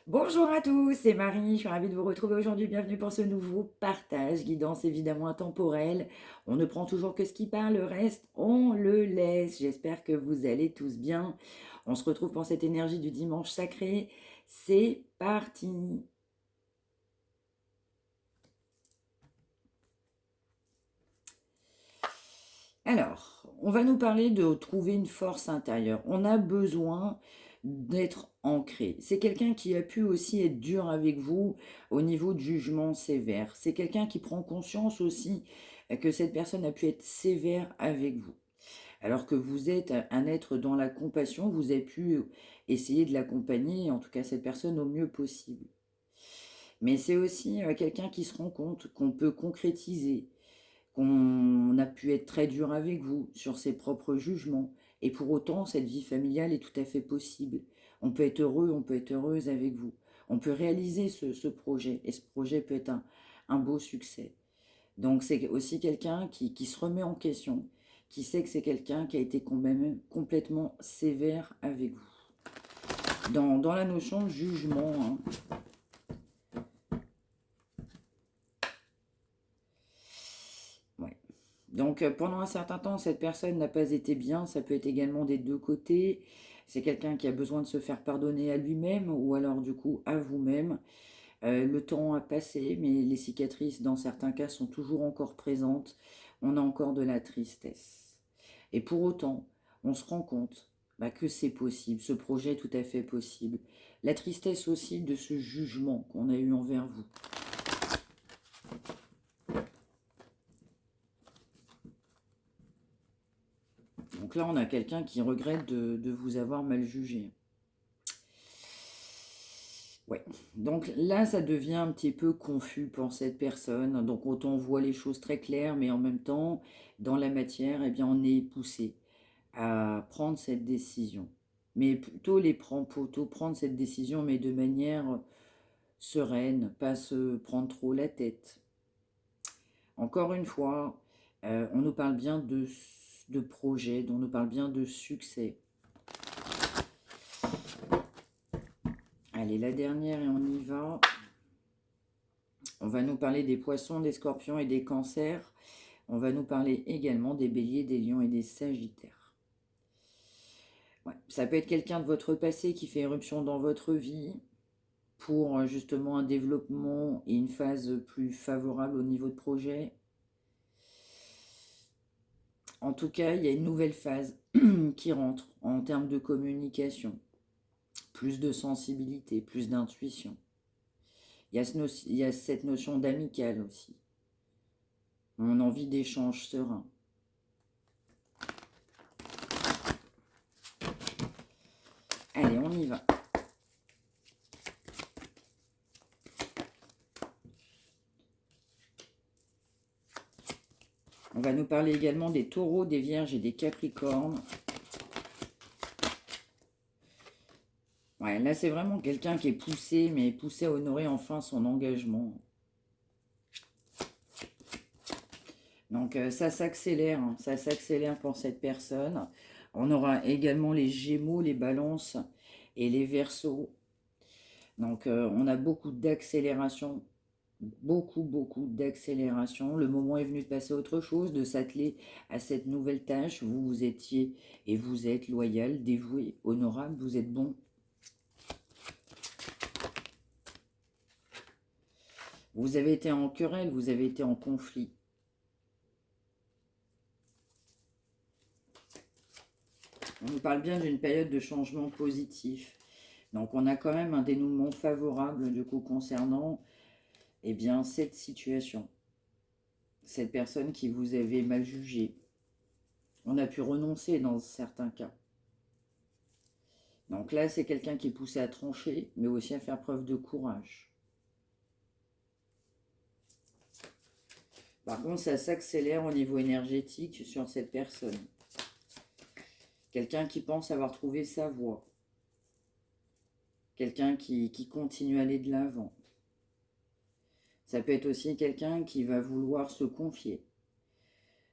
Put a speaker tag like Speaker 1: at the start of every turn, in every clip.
Speaker 1: Bonjour à tous, c'est Marie, je suis ravie de vous retrouver aujourd'hui. Bienvenue pour ce nouveau partage, guidance évidemment intemporelle. On ne prend toujours que ce qui parle, le reste, on le laisse. J'espère que vous allez tous bien. On se retrouve pour cette énergie du dimanche sacré. C'est parti. Alors, on va nous parler de trouver une force intérieure. On a besoin d'être ancré. C'est quelqu'un qui a pu aussi être dur avec vous au niveau de jugement sévère. C'est quelqu'un qui prend conscience aussi que cette personne a pu être sévère avec vous. Alors que vous êtes un être dans la compassion, vous avez pu essayer de l'accompagner, en tout cas cette personne, au mieux possible. Mais c'est aussi quelqu'un qui se rend compte qu'on peut concrétiser, qu'on a pu être très dur avec vous sur ses propres jugements. Et pour autant, cette vie familiale est tout à fait possible. On peut être heureux, on peut être heureuse avec vous. On peut réaliser ce projet. Et ce projet peut être un beau succès. Donc c'est aussi quelqu'un qui se remet en question, qui sait que c'est quelqu'un qui a été quand même complètement sévère avec vous. Dans la notion de jugement, hein. Ouais. Donc pendant un certain temps, cette personne n'a pas été bien, ça peut être également des deux côtés. C'est quelqu'un qui a besoin de se faire pardonner à lui-même ou alors du coup à vous-même. Le temps a passé, mais les cicatrices dans certains cas sont toujours encore présentes. On a encore de la tristesse. Et pour autant, on se rend compte que c'est possible, ce projet est tout à fait possible. La tristesse aussi de ce jugement qu'on a eu envers vous. Donc là, on a quelqu'un qui regrette de vous avoir mal jugé. Ouais. Donc là, ça devient un petit peu confus pour cette personne. Donc autant on voit les choses très claires, mais en même temps, dans la matière, eh bien, on est poussé à prendre cette décision. Mais plutôt prendre cette décision, mais de manière sereine, pas se prendre trop la tête. Encore une fois, on nous parle bien de projet, on nous parle bien de succès. Allez, la dernière et on y va. On va nous parler des poissons, des scorpions et des cancers. On va nous parler également des béliers, des lions et des sagittaires. Ouais, ça peut être quelqu'un de votre passé qui fait éruption dans votre vie pour justement un développement et une phase plus favorable au niveau de projet. En tout cas, il y a une nouvelle phase qui rentre en termes de communication. Plus de sensibilité, plus d'intuition. Il y a cette notion d'amical aussi. On a envie d'échanges sereins. Allez, on y va. On va nous parler également des taureaux, des vierges et des capricornes. Ouais, là, c'est vraiment quelqu'un qui est poussé, mais poussé à honorer enfin son engagement. Donc, ça s'accélère, hein, ça s'accélère pour cette personne. On aura également les gémeaux, les balances et les verseaux. Donc, on a beaucoup d'accélération, beaucoup d'accélération. Le moment est venu de passer à autre chose, de s'atteler à cette nouvelle tâche. Vous étiez et vous êtes loyal, dévoué, honorable, vous êtes bon. Vous avez été en querelle, vous avez été en conflit. On nous parle bien d'une période de changement positif. Donc on a quand même un dénouement favorable du coup concernant bien, cette situation. Cette personne qui vous avait mal jugé. On a pu renoncer dans certains cas. Donc là, c'est quelqu'un qui est poussé à trancher, mais aussi à faire preuve de courage. Par contre, ça s'accélère au niveau énergétique sur cette personne. Quelqu'un qui pense avoir trouvé sa voie. Quelqu'un qui continue à aller de l'avant. Ça peut être aussi quelqu'un qui va vouloir se confier,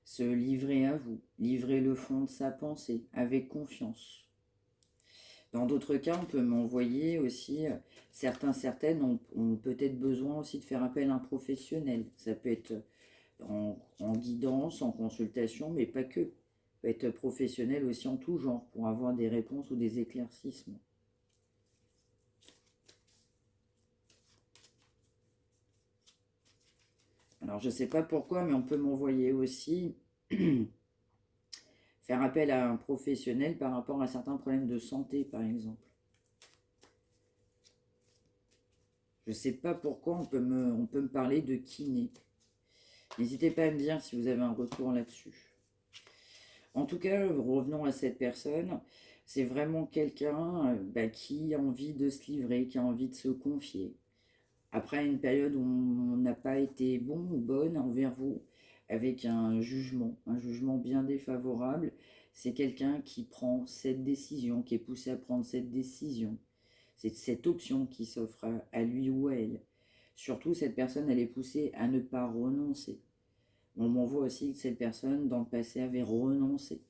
Speaker 1: se livrer à vous, livrer le fond de sa pensée avec confiance. Dans d'autres cas, on peut m'envoyer aussi, certaines ont peut-être besoin aussi de faire appel à un professionnel. Ça peut être en guidance, en consultation, mais pas que. Ça peut être professionnel aussi en tout genre pour avoir des réponses ou des éclaircissements. Alors, je ne sais pas pourquoi, mais on peut m'envoyer aussi faire appel à un professionnel par rapport à certains problèmes de santé, par exemple. Je ne sais pas pourquoi on peut me parler de kiné. N'hésitez pas à me dire si vous avez un retour là-dessus. En tout cas, revenons à cette personne. C'est vraiment quelqu'un qui a envie de se livrer, qui a envie de se confier. Après une période où on n'a pas été bon ou bonne envers vous, avec un jugement bien défavorable, c'est quelqu'un qui prend cette décision, qui est poussé à prendre cette décision. C'est cette option qui s'offre à lui ou à elle. Surtout, cette personne, elle est poussée à ne pas renoncer. On m'envoie aussi que cette personne, dans le passé, avait renoncé.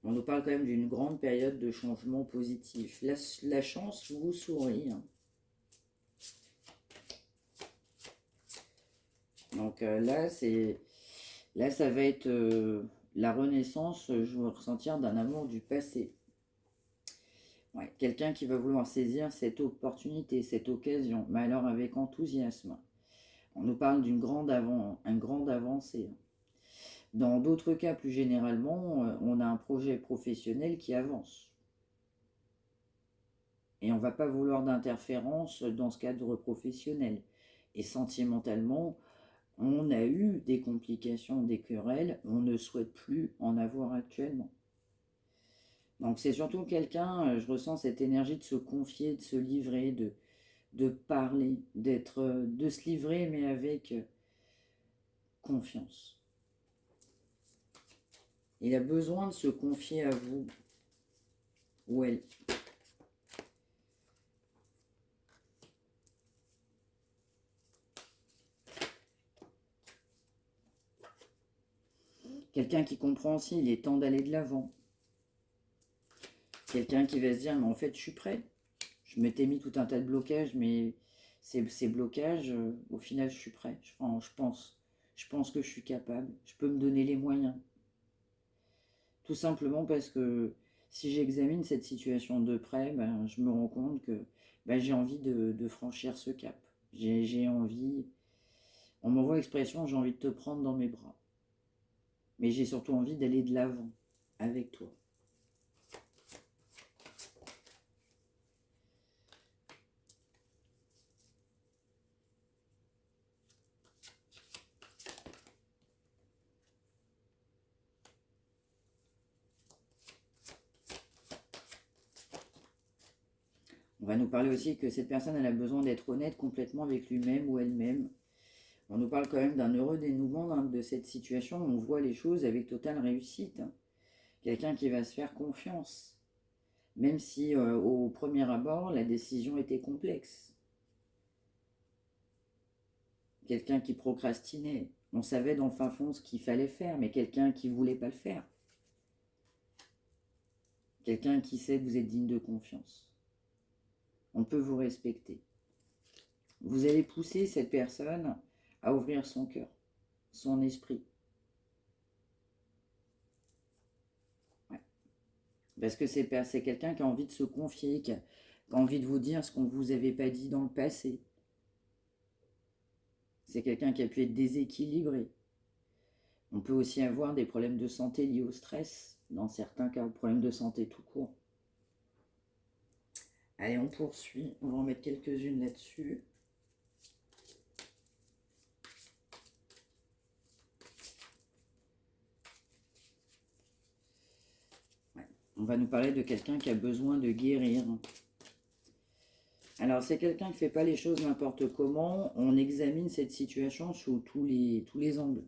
Speaker 1: On nous parle quand même d'une grande période de changement positif. La chance vous sourit. Donc là, ça va être la renaissance, je vais ressentir d'un amour du passé. Ouais, quelqu'un qui va vouloir saisir cette opportunité, cette occasion, mais alors avec enthousiasme. On nous parle d'une grande avancée. Dans d'autres cas, plus généralement, on a un projet professionnel qui avance. Et on ne va pas vouloir d'interférence dans ce cadre professionnel. Et sentimentalement, on a eu des complications, des querelles, on ne souhaite plus en avoir actuellement. Donc c'est surtout quelqu'un, je ressens cette énergie de se confier, de se livrer, de parler, de se livrer, mais avec confiance. Il a besoin de se confier à vous, ou elle. Quelqu'un qui comprend aussi, il est temps d'aller de l'avant. Quelqu'un qui va se dire, mais en fait, je suis prêt. Je m'étais mis tout un tas de blocages, mais ces blocages, au final, je suis prêt. Je pense que je suis capable. Je peux me donner les moyens. Tout simplement parce que si j'examine cette situation de près, je me rends compte que j'ai envie de franchir ce cap. J'ai envie, on m'envoie l'expression, j'ai envie de te prendre dans mes bras. Mais j'ai surtout envie d'aller de l'avant avec toi. On va nous parler aussi que cette personne, elle a besoin d'être honnête complètement avec lui-même ou elle-même. On nous parle quand même d'un heureux dénouement de cette situation. On voit les choses avec totale réussite. Quelqu'un qui va se faire confiance. Même si au premier abord, la décision était complexe. Quelqu'un qui procrastinait. On savait dans le fin fond ce qu'il fallait faire, mais quelqu'un qui ne voulait pas le faire. Quelqu'un qui sait que vous êtes digne de confiance. On peut vous respecter. Vous allez pousser cette personne à ouvrir son cœur, son esprit. Ouais. Parce que c'est quelqu'un qui a envie de se confier, qui a envie de vous dire ce qu'on ne vous avait pas dit dans le passé. C'est quelqu'un qui a pu être déséquilibré. On peut aussi avoir des problèmes de santé liés au stress, dans certains cas, problèmes de santé tout court. Allez, on poursuit. On va en mettre quelques-unes là-dessus. Ouais. On va nous parler de quelqu'un qui a besoin de guérir. Alors, c'est quelqu'un qui ne fait pas les choses n'importe comment. On examine cette situation sous tous les angles.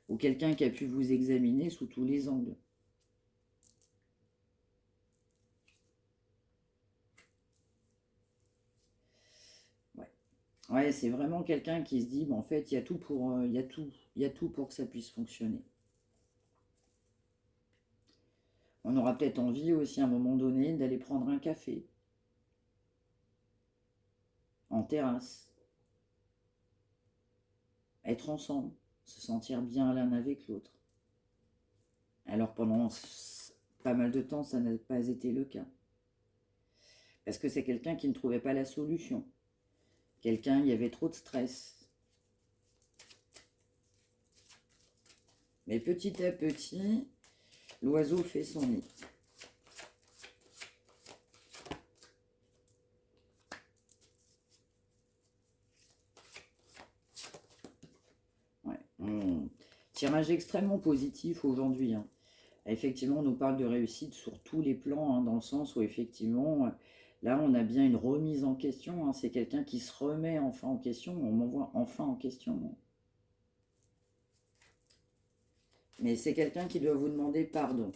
Speaker 1: Ou quelqu'un qui a pu vous examiner sous tous les angles. Ouais, c'est vraiment quelqu'un qui se dit, en fait, il y a tout pour que ça puisse fonctionner. On On aura peut-être envie aussi à un moment donné d'aller prendre un café en terrasse, être ensemble, se sentir bien l'un avec l'autre. Alors pendant pas mal de temps, ça n'a pas été le cas. Parce que c'est quelqu'un qui ne trouvait pas la solution. Quelqu'un, il y avait trop de stress. Mais petit à petit, l'oiseau fait son nid. Ouais. Tirage extrêmement positif aujourd'hui. Hein. Effectivement, on nous parle de réussite sur tous les plans, hein, dans le sens où effectivement, là, on a bien une remise en question. Hein. C'est quelqu'un qui se remet enfin en question. On m'envoie enfin en question. Mais c'est quelqu'un qui doit vous demander pardon.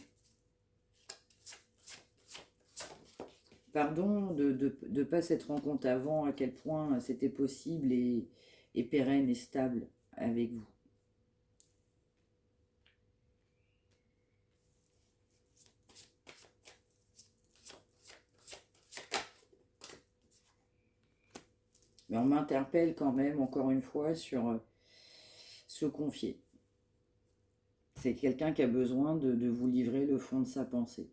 Speaker 1: Pardon de ne pas s'être rendu compte avant à quel point c'était possible et pérenne et stable avec vous. Mais on m'interpelle quand même, encore une fois, sur se confier. C'est quelqu'un qui a besoin de vous livrer le fond de sa pensée.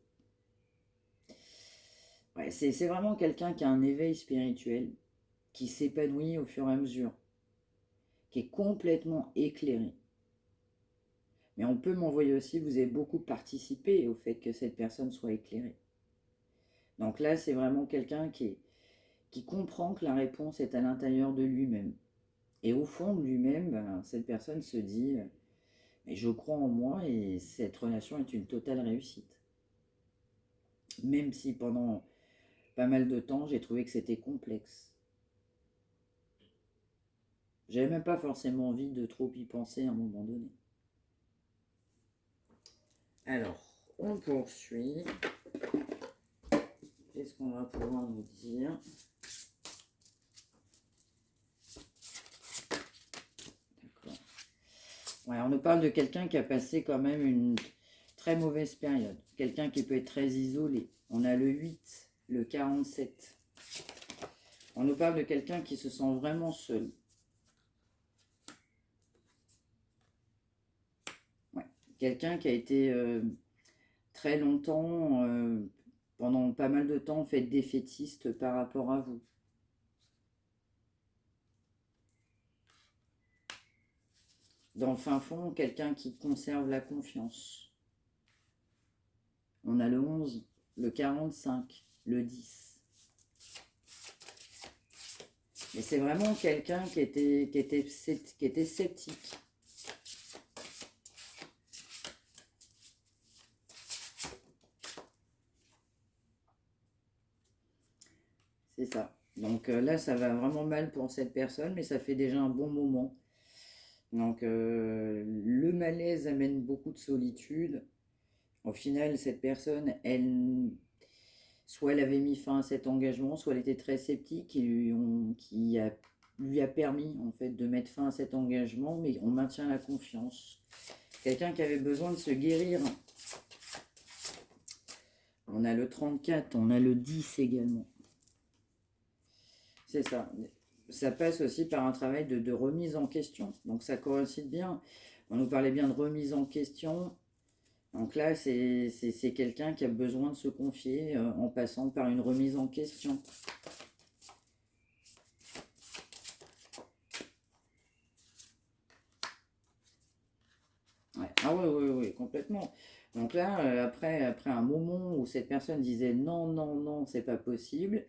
Speaker 1: Ouais, c'est vraiment quelqu'un qui a un éveil spirituel, qui s'épanouit au fur et à mesure, qui est complètement éclairé. Mais on peut m'envoyer aussi, vous avez beaucoup participé au fait que cette personne soit éclairée. Donc là, c'est vraiment quelqu'un qui comprend que la réponse est à l'intérieur de lui-même. Et au fond de lui-même, ben, cette personne se dit mais je crois en moi et cette relation est une totale réussite. Même si pendant pas mal de temps, j'ai trouvé que c'était complexe. J'avais même pas forcément envie de trop y penser à un moment donné. Alors, on poursuit. Qu'est-ce qu'on va pouvoir nous dire? D'accord. Ouais, on nous parle de quelqu'un qui a passé quand même une très mauvaise période. Quelqu'un qui peut être très isolé. On a le 8, le 47. On nous parle de quelqu'un qui se sent vraiment seul. Ouais. Quelqu'un qui a été très longtemps, pendant pas mal de temps, fait défaitiste par rapport à vous. Dans le fin fond, quelqu'un qui conserve la confiance. On a le 11, le 45, le 10. Mais c'est vraiment quelqu'un qui était sceptique. C'est ça. Donc là, ça va vraiment mal pour cette personne, mais ça fait déjà un bon moment. Donc le malaise amène beaucoup de solitude. Au final, cette personne, soit elle avait mis fin à cet engagement, soit elle était très sceptique, lui a permis en fait de mettre fin à cet engagement, mais on maintient la confiance. Quelqu'un qui avait besoin de se guérir. On a le 34, on a le 10 également. C'est ça. Ça passe aussi par un travail de remise en question. Donc ça coïncide bien. On nous parlait bien de remise en question. Donc là, c'est quelqu'un qui a besoin de se confier en passant par une remise en question. Ouais. Ah oui, complètement. Donc là, après un moment où cette personne disait non, non, non, c'est pas possible,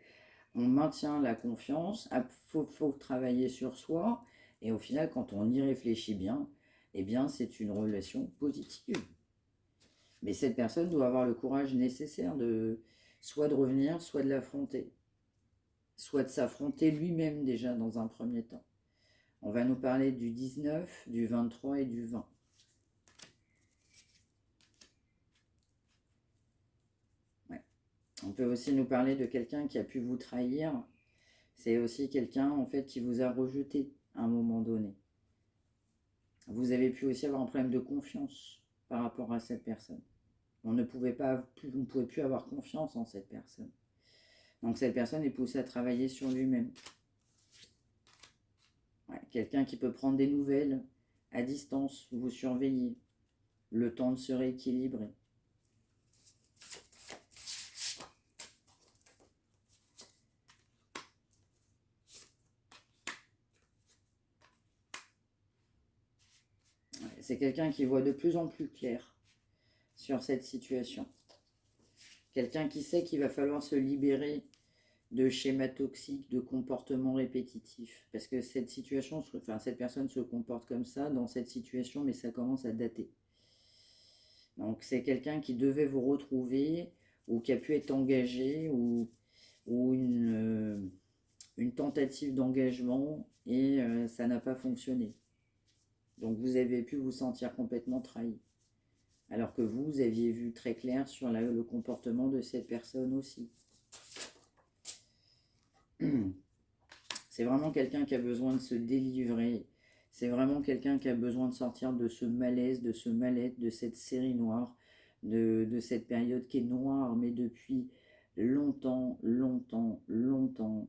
Speaker 1: on maintient la confiance, il faut travailler sur soi, et au final, quand on y réfléchit bien, eh bien, c'est une relation positive. Mais cette personne doit avoir le courage nécessaire soit de revenir, soit de l'affronter, soit de s'affronter lui-même déjà dans un premier temps. On va nous parler du 19, du 23 et du 20. Ouais. On peut aussi nous parler de quelqu'un qui a pu vous trahir. C'est aussi quelqu'un en fait qui vous a rejeté à un moment donné. Vous avez pu aussi avoir un problème de confiance par rapport à cette personne. on ne pouvait plus avoir confiance en cette personne. Donc cette personne est poussée à travailler sur lui-même. Ouais, quelqu'un qui peut prendre des nouvelles à distance, vous surveiller, le temps de se rééquilibrer. Ouais, c'est quelqu'un qui voit de plus en plus clair sur cette situation. Quelqu'un qui sait qu'il va falloir se libérer de schémas toxiques, de comportements répétitifs. Parce que cette situation, enfin cette personne se comporte comme ça dans cette situation, mais ça commence à dater. Donc c'est quelqu'un qui devait vous retrouver, ou qui a pu être engagé, ou une tentative d'engagement, et ça n'a pas fonctionné. Donc vous avez pu vous sentir complètement trahi. Alors que vous aviez vu très clair sur le comportement de cette personne aussi. C'est vraiment quelqu'un qui a besoin de se délivrer. C'est vraiment quelqu'un qui a besoin de sortir de ce malaise, de ce mal-être, de cette série noire, de cette période qui est noire, mais depuis longtemps, longtemps, longtemps.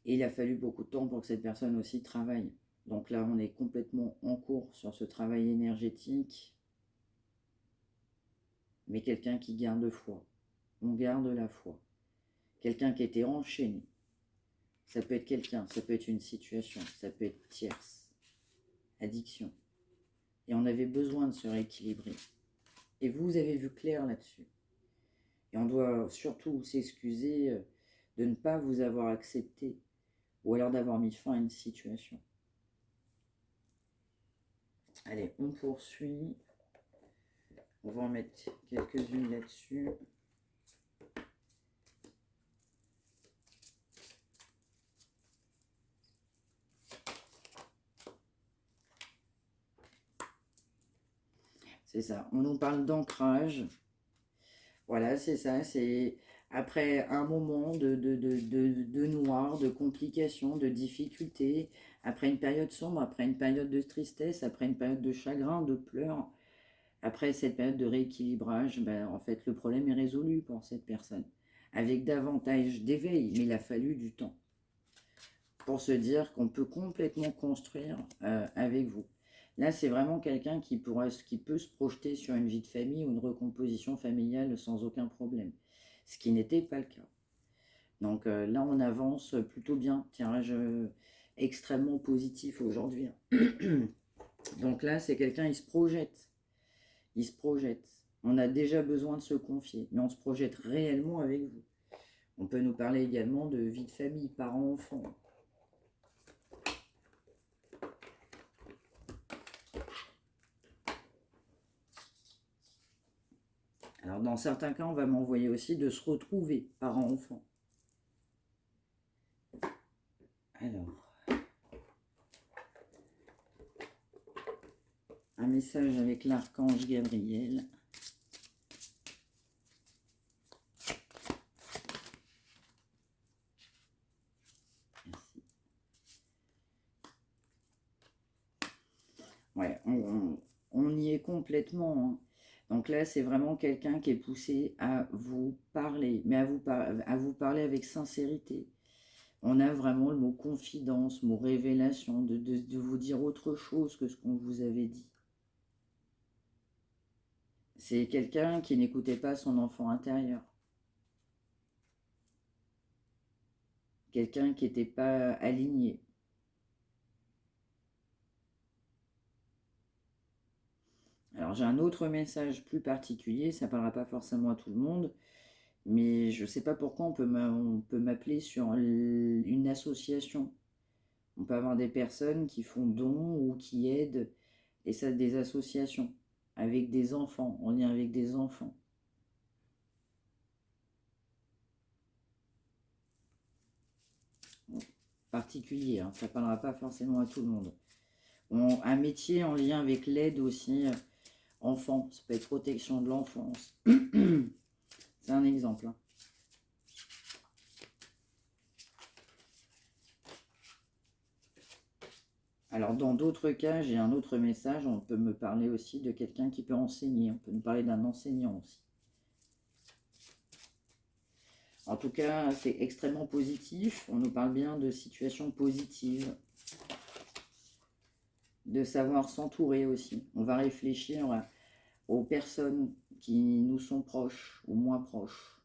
Speaker 1: Et il a fallu beaucoup de temps pour que cette personne aussi travaille. Donc là, on est complètement en cours sur ce travail énergétique. Mais quelqu'un qui garde foi. On garde la foi. Quelqu'un qui était enchaîné. Ça peut être quelqu'un, ça peut être une situation, ça peut être tierce. Addiction. Et on avait besoin de se rééquilibrer. Et vous avez vu clair là-dessus. Et on doit surtout s'excuser de ne pas vous avoir accepté, ou alors d'avoir mis fin à une situation. Allez, on poursuit. On va en mettre quelques-unes là-dessus. C'est ça, on nous parle d'ancrage. Voilà, c'est ça, c'est après un moment de noir, de complications, de difficultés, après une période sombre, après une période de tristesse, après une période de chagrin, de pleurs, après cette période de rééquilibrage, ben, en fait, le problème est résolu pour cette personne. Avec davantage d'éveil, mais il a fallu du temps pour se dire qu'on peut complètement construire avec vous. Là, c'est vraiment quelqu'un qui peut se projeter sur une vie de famille ou une recomposition familiale sans aucun problème, ce qui n'était pas le cas. Donc là, on avance plutôt bien. Tirage extrêmement positif aujourd'hui. Donc là, c'est quelqu'un, il se projette. Il se projette. On a déjà besoin de se confier, mais on se projette réellement avec vous. On peut nous parler également de vie de famille, parents, enfants. Alors, dans certains cas, on va m'envoyer aussi de se retrouver, parents-enfants. Alors, un message avec l'archange Gabriel. Merci. Ouais, on y est complètement, hein. Donc là, c'est vraiment quelqu'un qui est poussé à vous parler, mais à vous parler avec sincérité. On a vraiment le mot confidence, mot révélation, de vous dire autre chose que ce qu'on vous avait dit. C'est quelqu'un qui n'écoutait pas son enfant intérieur. Quelqu'un qui n'était pas aligné. Alors j'ai un autre message plus particulier, ça ne parlera pas forcément à tout le monde, mais je ne sais pas pourquoi on peut m'appeler sur une association. On peut avoir des personnes qui font don ou qui aident, et ça des associations, avec des enfants, en lien avec des enfants. Particulier, hein, ça ne parlera pas forcément à tout le monde. Un métier en lien avec l'aide aussi, enfant, ça peut être protection de l'enfance. C'est un exemple. Hein. Alors, dans d'autres cas, j'ai un autre message. On peut me parler aussi de quelqu'un qui peut enseigner. On peut nous parler d'un enseignant aussi. En tout cas, c'est extrêmement positif. On nous parle bien de situations positives. De savoir s'entourer aussi. On va réfléchir aux personnes qui nous sont proches ou moins proches.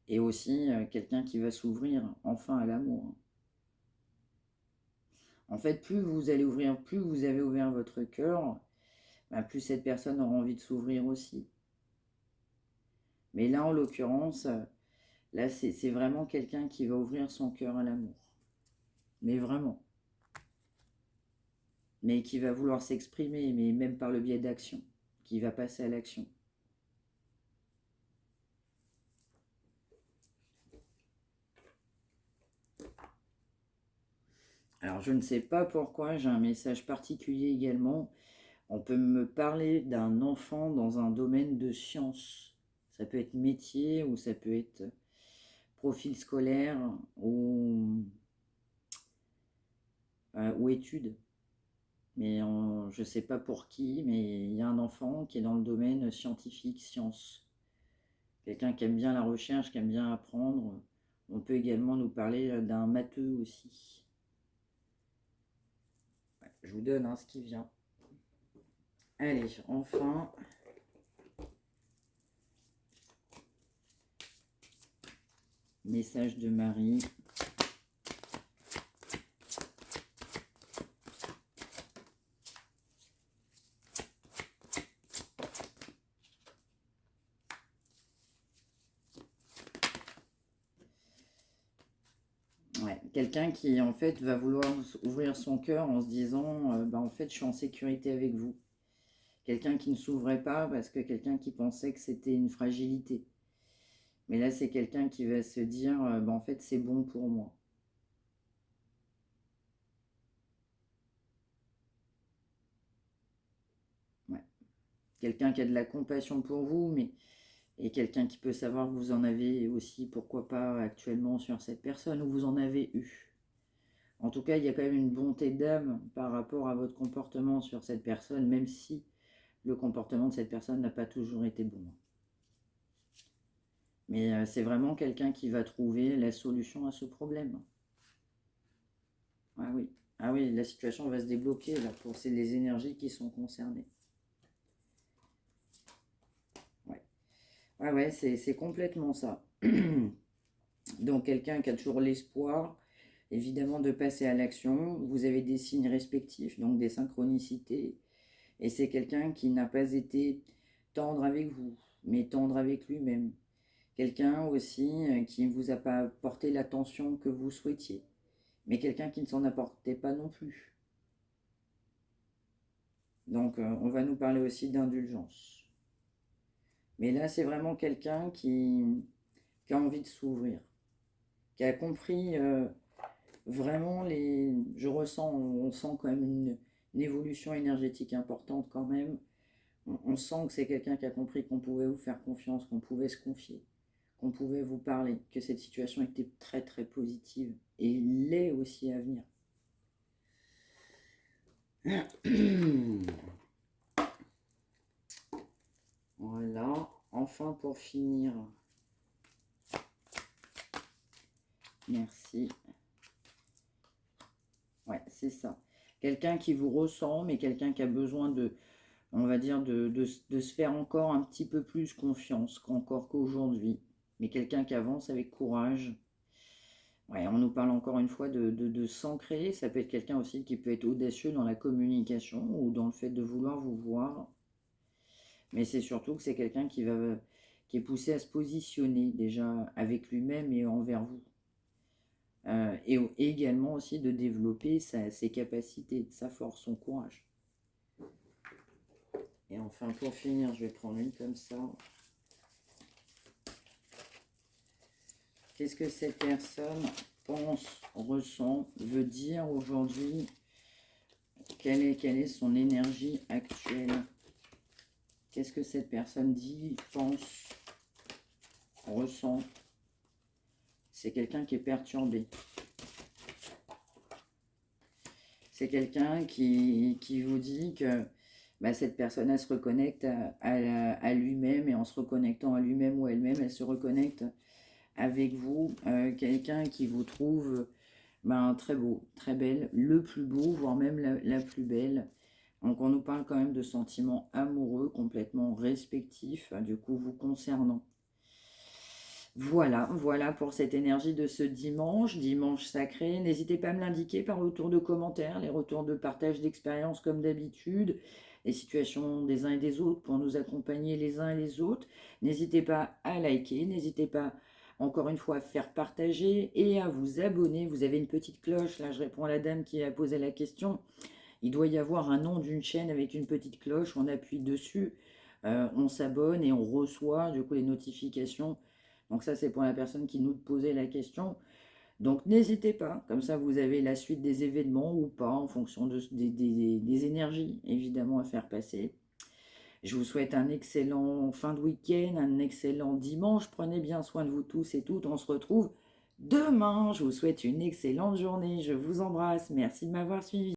Speaker 1: Et aussi quelqu'un qui va s'ouvrir enfin à l'amour. En fait, plus vous allez ouvrir, plus vous avez ouvert votre cœur, bah, plus cette personne aura envie de s'ouvrir aussi. Mais là, en l'occurrence, là, c'est vraiment quelqu'un qui va ouvrir son cœur à l'amour. Mais vraiment. Mais qui va vouloir s'exprimer, mais même par le biais d'action. Qui va passer à l'action. Alors, je ne sais pas pourquoi, j'ai un message particulier également. On peut me parler d'un enfant dans un domaine de science. Ça peut être métier ou ça peut être profil scolaire ou études. Mais je ne sais pas pour qui, mais il y a un enfant qui est dans le domaine scientifique, science. Quelqu'un qui aime bien la recherche, qui aime bien apprendre. On peut également nous parler d'un matheux aussi. Ouais, je vous donne ce qui vient. Allez, enfin. Message de Marie. Ouais, quelqu'un qui en fait va vouloir ouvrir son cœur en se disant bah, en fait je suis en sécurité avec vous. Quelqu'un qui ne s'ouvrait pas parce que quelqu'un qui pensait que c'était une fragilité. Mais là c'est quelqu'un qui va se dire bah, en fait c'est bon pour moi. Ouais. Quelqu'un qui a de la compassion pour vous, mais et quelqu'un qui peut savoir que vous en avez aussi, pourquoi pas actuellement sur cette personne, ou vous en avez eu. En tout cas, il y a quand même une bonté d'âme par rapport à votre comportement sur cette personne, même si le comportement de cette personne n'a pas toujours été bon. Mais c'est vraiment quelqu'un qui va trouver la solution à ce problème. Ah oui, ah oui, la situation va se débloquer là pour les énergies qui sont concernées. Ouais, ouais, c'est complètement ça. Donc quelqu'un qui a toujours l'espoir, évidemment, de passer à l'action. Vous avez des signes respectifs, donc des synchronicités. Et c'est quelqu'un qui n'a pas été tendre avec vous, mais tendre avec lui-même. Quelqu'un aussi qui ne vous a pas apporté l'attention que vous souhaitiez, mais quelqu'un qui ne s'en apportait pas non plus. Donc on va nous parler aussi d'indulgence. Mais là, c'est vraiment quelqu'un qui a envie de s'ouvrir, qui a compris vraiment les... Je ressens, on sent quand même une évolution énergétique importante quand même. On sent que c'est quelqu'un qui a compris qu'on pouvait vous faire confiance, qu'on pouvait se confier, qu'on pouvait vous parler, que cette situation était très très positive et l'est aussi à venir. Voilà, enfin pour finir. Merci. Ouais, c'est ça. Quelqu'un qui vous ressent, mais quelqu'un qui a besoin de, on va dire, de se faire encore un petit peu plus confiance qu'encore qu'aujourd'hui. Mais quelqu'un qui avance avec courage. Ouais, on nous parle encore une fois de s'ancrer. Ça peut être quelqu'un aussi qui peut être audacieux dans la communication ou dans le fait de vouloir vous voir. Mais c'est surtout que c'est quelqu'un qui est poussé à se positionner déjà avec lui-même et envers vous. Et également aussi de développer ses capacités, sa force, son courage. Et enfin, pour finir, je vais prendre une comme ça. Qu'est-ce que cette personne pense, ressent, veut dire aujourd'hui? Quelle est son énergie actuelle? Qu'est-ce que cette personne dit, pense, ressent? C'est quelqu'un qui est perturbé. C'est quelqu'un qui vous dit que bah, cette personne, elle se reconnecte à lui-même et en se reconnectant à lui-même ou à elle-même, elle se reconnecte avec vous. Quelqu'un qui vous trouve ben, très beau, très belle, le plus beau, voire même la plus belle. Donc on nous parle quand même de sentiments amoureux complètement respectifs, du coup vous concernant. Voilà, voilà pour cette énergie de ce dimanche, dimanche sacré. N'hésitez pas à me l'indiquer par retour de commentaires, les retours de partage d'expérience comme d'habitude, les situations des uns et des autres pour nous accompagner les uns et les autres. N'hésitez pas à liker, n'hésitez pas encore une fois à faire partager et à vous abonner. Vous avez une petite cloche, là je réponds à la dame qui a posé la question. Il doit y avoir un nom d'une chaîne avec une petite cloche, on appuie dessus, on s'abonne et on reçoit du coup les notifications. Donc ça c'est pour la personne qui nous posait la question. Donc n'hésitez pas, comme ça vous avez la suite des événements ou pas en fonction des énergies évidemment à faire passer. Je vous souhaite un excellent fin de week-end, un excellent dimanche. Prenez bien soin de vous tous et toutes. On se retrouve demain. Je vous souhaite une excellente journée. Je vous embrasse. Merci de m'avoir suivi.